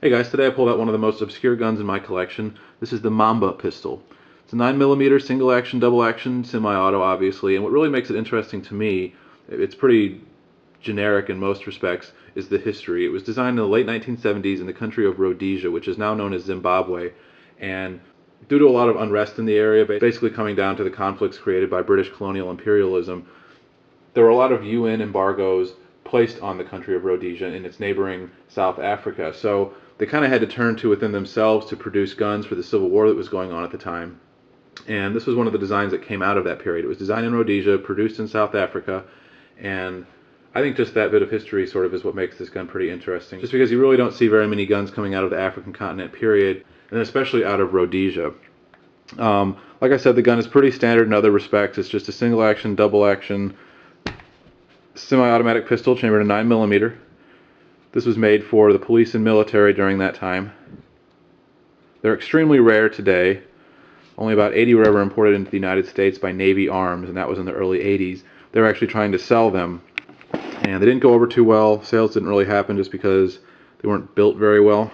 Hey guys, today I pulled out one of the most obscure guns in my collection. This is the Mamba pistol. It's a 9mm single action, double action, semi-auto obviously, and what really makes it interesting to me, it's pretty generic in most respects, is the history. It was designed in the late 1970s in the country of Rhodesia, which is now known as Zimbabwe, and due to a lot of unrest in the area, basically coming down to the conflicts created by British colonial imperialism, there were a lot of UN embargoes placed on the country of Rhodesia and its neighboring South Africa. So they kind of had to turn to within themselves to produce guns for the civil war that was going on at the time. And this was one of the designs that came out of that period. It was designed in Rhodesia, produced in South Africa, and I think just that bit of history sort of is what makes this gun pretty interesting. Just because you really don't see very many guns coming out of the African continent period, and especially out of Rhodesia. Like I said, the gun is pretty standard in other respects. It's just a single action, double action, semi-automatic pistol chambered in 9mm. This was made for the police and military during that time. They're extremely rare today. Only about 80 were ever imported into the United States by Navy Arms, and that was in the early 80s. They were actually trying to sell them, and they didn't go over too well. Sales didn't really happen just because they weren't built very well.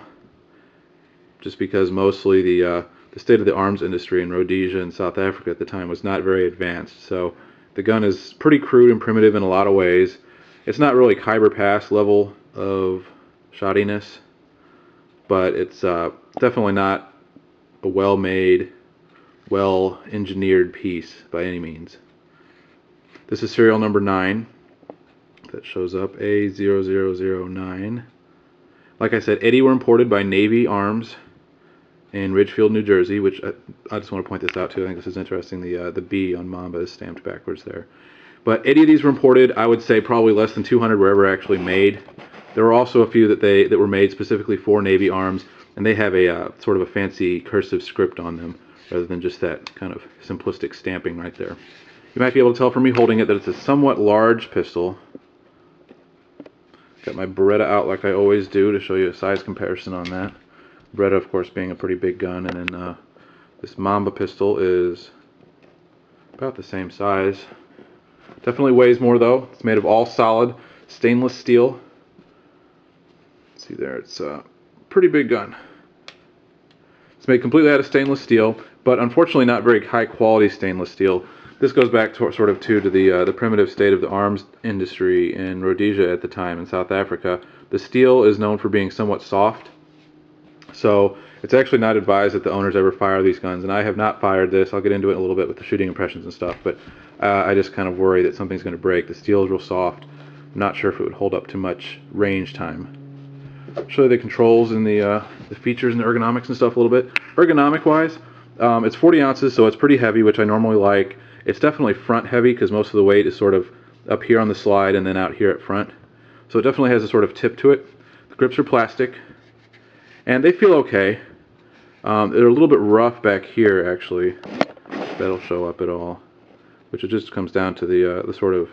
Just because mostly the state of the arms industry in Rhodesia and South Africa at the time was not very advanced. So the gun is pretty crude and primitive in a lot of ways. It's not really Khyber Pass level of shoddiness, but it's definitely not a well-made, well-engineered piece by any means. This is serial number 9 that shows up, A0009. Like I said, 80 were imported by Navy Arms in Ridgefield, New Jersey, which I just want to point this out too. I think this is interesting. The B on Mamba is stamped backwards there. But 80 of these were imported. I would say probably less than 200 were ever actually made. There were also a few that were made specifically for Navy Arms, and they have a sort of a fancy cursive script on them rather than just that kind of simplistic stamping right there. You might be able to tell from me holding it that it's a somewhat large pistol. Got my Beretta out like I always do to show you a size comparison on that. Beretta, of course, being a pretty big gun, and then this Mamba pistol is about the same size. Definitely weighs more though. It's made of all solid stainless steel. See there, it's a pretty big gun. It's made completely out of stainless steel, but unfortunately not very high quality stainless steel. This goes back to the primitive state of the arms industry in Rhodesia at the time in South Africa. The steel is known for being somewhat soft, so it's actually not advised that the owners ever fire these guns, and I have not fired this. I'll get into it in a little bit with the shooting impressions and stuff, but I just kind of worry that something's going to break. The steel is real soft. I'm not sure if it would hold up to much range time. I'll show you the controls and the features and the ergonomics and stuff a little bit. Ergonomic wise, it's 40 ounces, so it's pretty heavy, which I normally like. It's definitely front heavy because most of the weight is sort of up here on the slide and then out here at front. So it definitely has a sort of tip to it. The grips are plastic, and they feel okay. They're a little bit rough back here, actually. That'll show up at all, which it just comes down to the sort of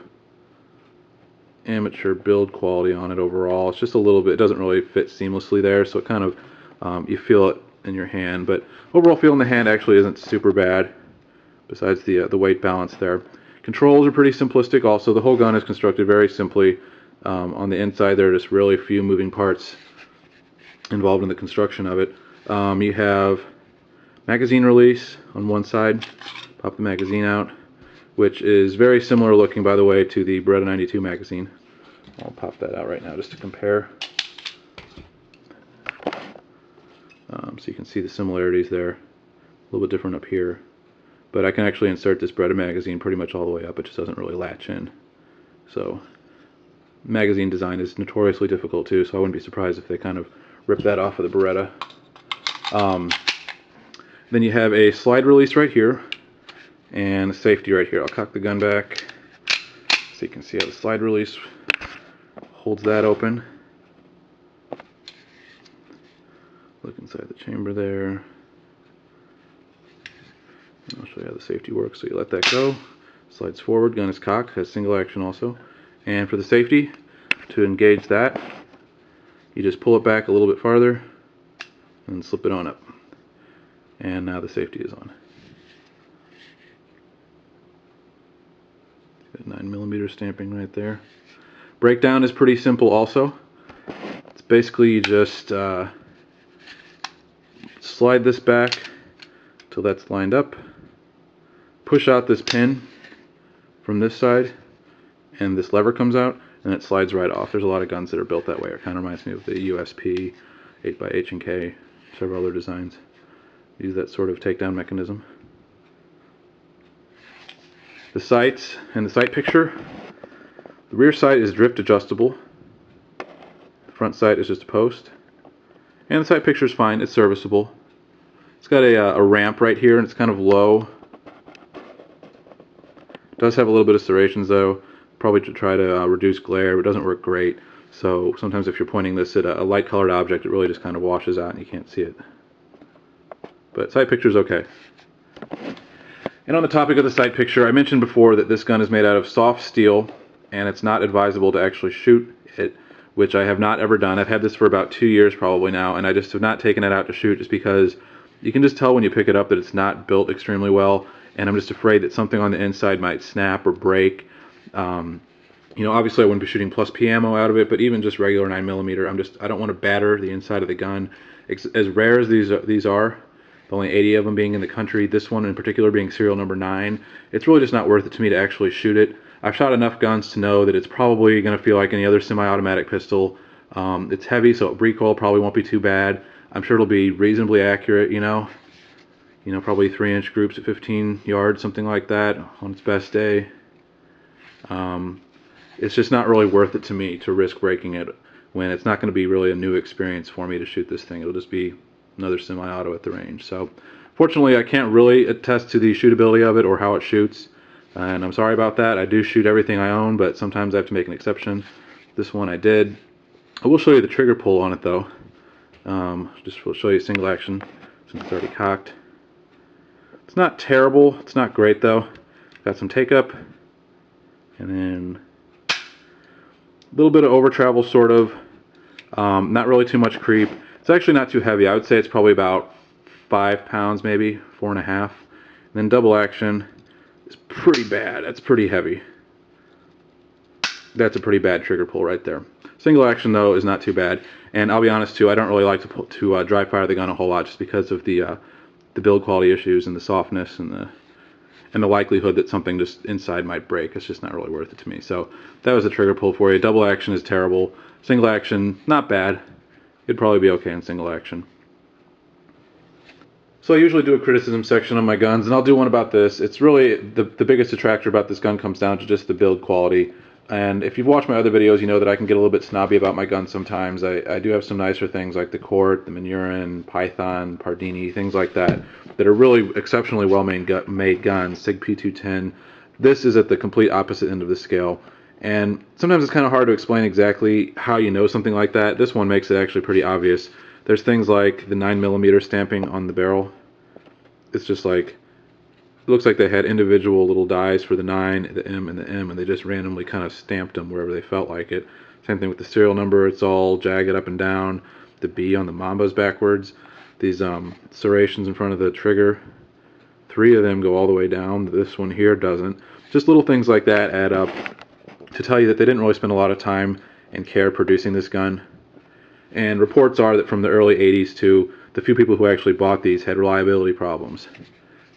amateur build quality on it overall. It's just a little bit, it doesn't really fit seamlessly there, so it kind of, you feel it in your hand, but overall feel in the hand actually isn't super bad, besides the weight balance there. Controls are pretty simplistic also. The whole gun is constructed very simply. On the inside there are just really few moving parts involved in the construction of it. You have magazine release on one side, pop the magazine out, which is very similar looking, by the way, to the Beretta 92 magazine. I'll pop that out right now just to compare. So you can see the similarities there. A little bit different up here. But I can actually insert this Beretta magazine pretty much all the way up. It just doesn't really latch in. So magazine design is notoriously difficult too, so I wouldn't be surprised if they kind of rip that off of the Beretta. Then you have a slide release right here and a safety right here. I'll cock the gun back so you can see how the slide release holds that open. Look inside the chamber there. And I'll show you how the safety works. So you let that go, slides forward, gun is cocked, has single action also. And for the safety, to engage that, you just pull it back a little bit farther and slip it on up. And now the safety is on. Got 9mm stamping right there. Breakdown is pretty simple also. It's basically just slide this back till that's lined up, push out this pin from this side, and this lever comes out, and it slides right off. There's a lot of guns that are built that way. It kind of reminds me of the USP, 8x H&K, several other designs. Use that sort of takedown mechanism. The sights and the sight picture. The rear sight is drift adjustable. The front sight is just a post. And the sight picture is fine. It's serviceable. It's got a ramp right here, and it's kind of low. It does have a little bit of serrations though, probably to try to reduce glare, but it doesn't work great. So sometimes if you're pointing this at a light colored object, it really just kind of washes out and you can't see it. But sight picture is okay. And on the topic of the sight picture, I mentioned before that this gun is made out of soft steel, and it's not advisable to actually shoot it, which I have not ever done. I've had this for about 2 years probably now, and I just have not taken it out to shoot just because you can just tell when you pick it up that it's not built extremely well, and I'm just afraid that something on the inside might snap or break. You know, obviously I wouldn't be shooting plus P ammo out of it, but even just regular 9mm, I don't want to batter the inside of the gun. As rare as these are, only 80 of them being in the country, this one in particular being serial number 9, it's really just not worth it to me to actually shoot it. I've shot enough guns to know that it's probably going to feel like any other semi-automatic pistol. It's heavy, so recoil probably won't be too bad. I'm sure it'll be reasonably accurate, you know, probably 3-inch groups at 15 yards, something like that on its best day. It's just not really worth it to me to risk breaking it when it's not going to be really a new experience for me to shoot this thing. It'll just be another semi-auto at the range. So fortunately I can't really attest to the shootability of it or how it shoots, and I'm sorry about that. I do shoot everything I own, but sometimes I have to make an exception. This one I did. I will show you the trigger pull on it though. Just will show you single action since it's already cocked. It's not terrible, it's not great though. Got some take up, and then a little bit of over travel sort of. Not really too much creep. It's actually not too heavy. I would say it's probably about 5 pounds, maybe 4.5. And then double action is pretty bad. That's pretty heavy. That's a pretty bad trigger pull right there. Single action though is not too bad. And I'll be honest too, I don't really like to dry fire the gun a whole lot just because of the build quality issues and the softness and the likelihood that something just inside might break. It's just not really worth it to me. So that was a trigger pull for you. Double action is terrible. Single action, not bad. It'd probably be okay in single action. So I usually do a criticism section on my guns, and I'll do one about this. It's really the biggest detractor about this gun comes down to just the build quality. And if you've watched my other videos, you know that I can get a little bit snobby about my guns sometimes. I do have some nicer things like the Court, the Manurin, Python, Pardini, things like that are really exceptionally well-made guns. Sig P210. This is at the complete opposite end of the scale. And sometimes it's kind of hard to explain exactly how you know something like that. This one makes it actually pretty obvious. There's things like the 9mm stamping on the barrel. It's just like, it looks like they had individual little dies for the 9, the M, and the M, and they just randomly kind of stamped them wherever they felt like it. Same thing with the serial number. It's all jagged up and down. The B on the Mamba's backwards. These serrations in front of the trigger, 3 of them go all the way down. This one here doesn't. Just little things like that add up to tell you that they didn't really spend a lot of time and care producing this gun. And reports are that from the early 80s too, the few people who actually bought these had reliability problems,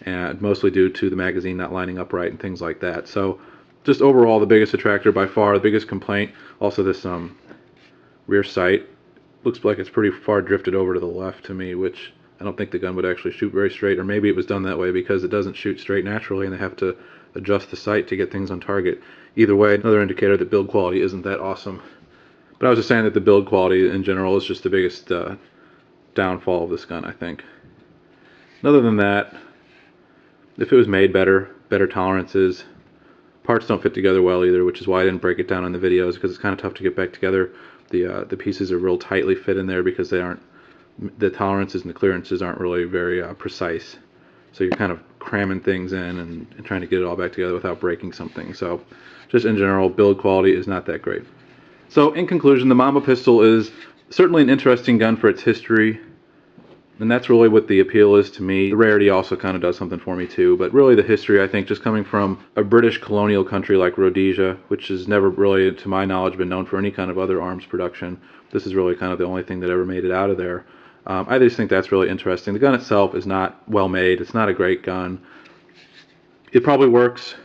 and mostly due to the magazine not lining up right and things like that. So just overall the biggest detractor by far, the biggest complaint. Also this rear sight looks like it's pretty far drifted over to the left to me, which I don't think the gun would actually shoot very straight, or maybe it was done that way because it doesn't shoot straight naturally and they have to adjust the sight to get things on target. Either way, another indicator that build quality isn't that awesome. But I was just saying that the build quality in general is just the biggest downfall of this gun, I think. And other than that, if it was made better tolerances, parts don't fit together well either, which is why I didn't break it down in the videos, because it's kind of tough to get back together. The pieces are real tightly fit in there because they aren't, the tolerances and the clearances aren't really very precise. So you're kind of cramming things in and trying to get it all back together without breaking something. So just in general, build quality is not that great. So in conclusion, the Mamba pistol is certainly an interesting gun for its history, and that's really what the appeal is to me. The rarity also kind of does something for me too, but really the history, I think, just coming from a British colonial country like Rhodesia, which has never really, to my knowledge, been known for any kind of other arms production. This is really kind of the only thing that ever made it out of there. I just think that's really interesting. The gun itself is not well made. It's not a great gun. It probably works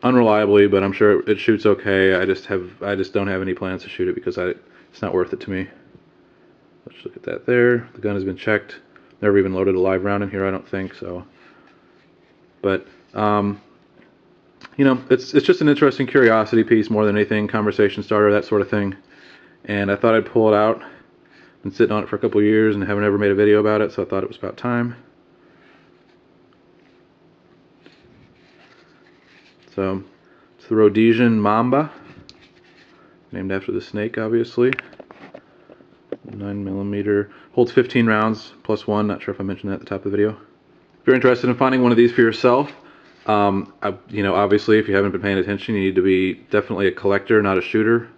unreliably, but I'm sure it shoots okay. I just don't have any plans to shoot it because it's not worth it to me. Let's look at that there. The gun has been checked. Never even loaded a live round in here, I don't think so. But you know, it's just an interesting curiosity piece more than anything, conversation starter, that sort of thing. And I thought I'd pull it out. Been sitting on it for a couple years and haven't ever made a video about it, so I thought it was about time. So it's the Rhodesian Mamba, named after the snake, obviously. 9mm, holds 15 rounds plus one. Not sure if I mentioned that at the top of the video. If you're interested in finding one of these for yourself, you know, obviously, if you haven't been paying attention, you need to be definitely a collector, not a shooter.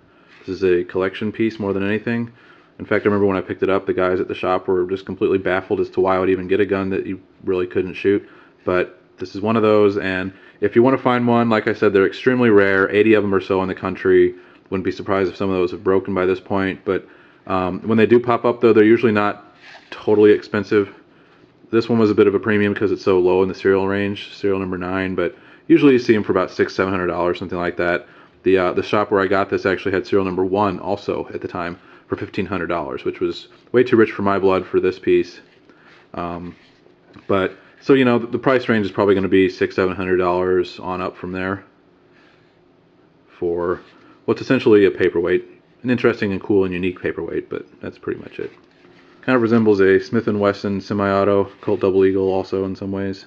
This is a collection piece more than anything. In fact, I remember when I picked it up, the guys at the shop were just completely baffled as to why I would even get a gun that you really couldn't shoot. But this is one of those, and if you want to find one, like I said, they're extremely rare, 80 of them or so in the country. Wouldn't be surprised if some of those have broken by this point, but when they do pop up, though, they're usually not totally expensive. This one was a bit of a premium because it's so low in the serial range, serial number 9, but usually you see them for about $600-$700, something like that. The shop where I got this actually had serial number 1 also at the time for $1,500, which was way too rich for my blood for this piece. But so, you know, the price range is probably going to be $600-$700 on up from there for what's essentially a paperweight. An interesting and cool and unique paperweight, but that's pretty much it. Kind of resembles a Smith & Wesson semi-auto, Colt Double Eagle also in some ways.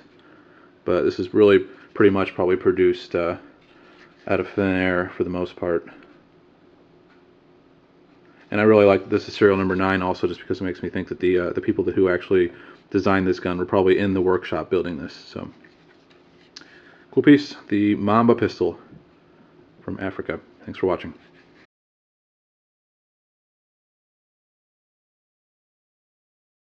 But this is really pretty much probably produced out of thin air for the most part. And I really like this is serial number 9 also, just because it makes me think that the people who actually designed this gun were probably in the workshop building this. So cool piece, the Mamba pistol from Africa. Thanks for watching.